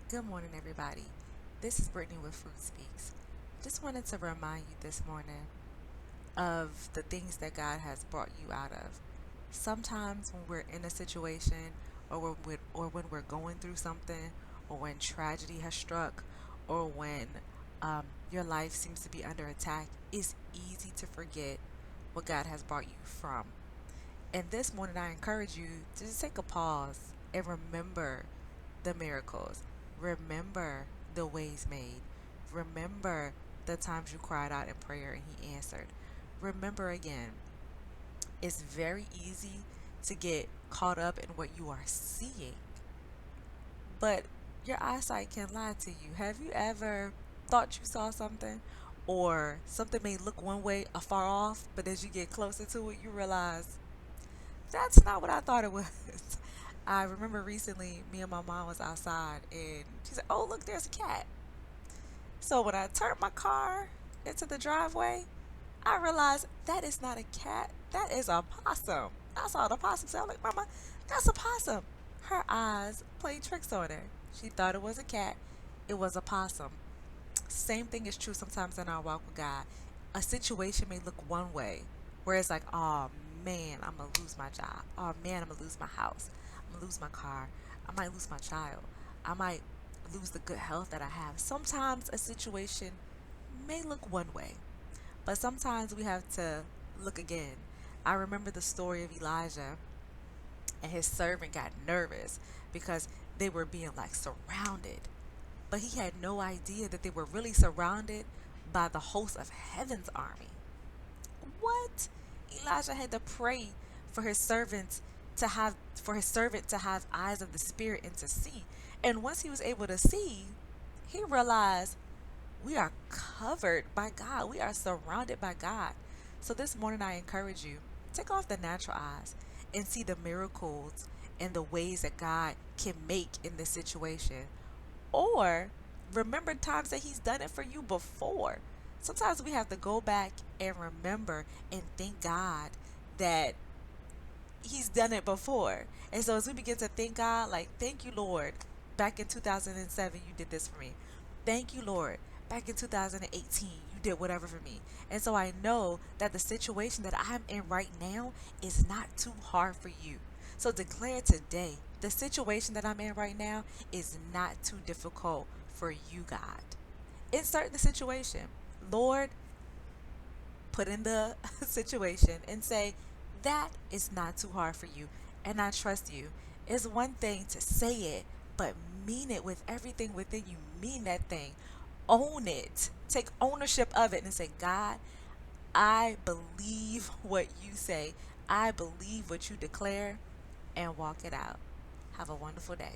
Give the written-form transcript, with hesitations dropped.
Good morning, everybody. This is Brittany with Fruit Speaks. Just wanted to remind you this morning of the things that God has brought you out of. Sometimes when we're in a situation, or when we're going through something, or when tragedy has struck, or when your life seems to be under attack, it's easy to forget what God has brought you from. And this morning, I encourage you to just take a pause and remember the miracles. Remember the ways made. Remember the times you cried out in prayer and He answered. Remember again, it's very easy to get caught up in what you are seeing, but your eyesight can lie to you. Have you ever thought you saw something, or something may look one way afar off, but as you get closer to it, you realize that's not what I thought it was. I remember recently, me and my mom was outside, and she said, "Oh, look, there's a cat." So when I turned my car into the driveway, I realized that is not a cat. That is a possum. I saw the possum. So I was like, "Mama, that's a possum." Her eyes played tricks on her. She thought it was a cat. It was a possum. Same thing is true sometimes in our walk with God. A situation may look one way, where it's like, oh man, I'm gonna lose my job. Oh man, I'm gonna lose my house. I'm gonna lose my car. I might lose my child. I might lose the good health that I have. Sometimes a situation may look one way, but sometimes we have to look again. I remember the story of Elijah, and his servant got nervous because they were being like surrounded, but he had no idea that they were really surrounded by the host of heaven's army. What? Elijah had to pray for his servant to have eyes of the spirit and to see. And once he was able to see, he realized we are covered by God. We are surrounded by God. So this morning I encourage you, take off the natural eyes and see the miracles and the ways that God can make in this situation. Or remember times that He's done it for you before. Sometimes we have to go back and remember and thank God that He's done it before. And so as we begin to thank God, like, thank you, Lord, back in 2007, you did this for me. Thank you, Lord, back in 2018, you did whatever for me. And so I know that the situation that I'm in right now is not too hard for you. So declare today, the situation that I'm in right now is not too difficult for you, God. Insert the situation. Lord, put in the situation and say, that is not too hard for you, and I trust you. It's one thing to say it, but mean it with everything within you. Mean that thing. Own it. Take ownership of it and say, God, I believe what you say. I believe what you declare, and walk it out. Have a wonderful day.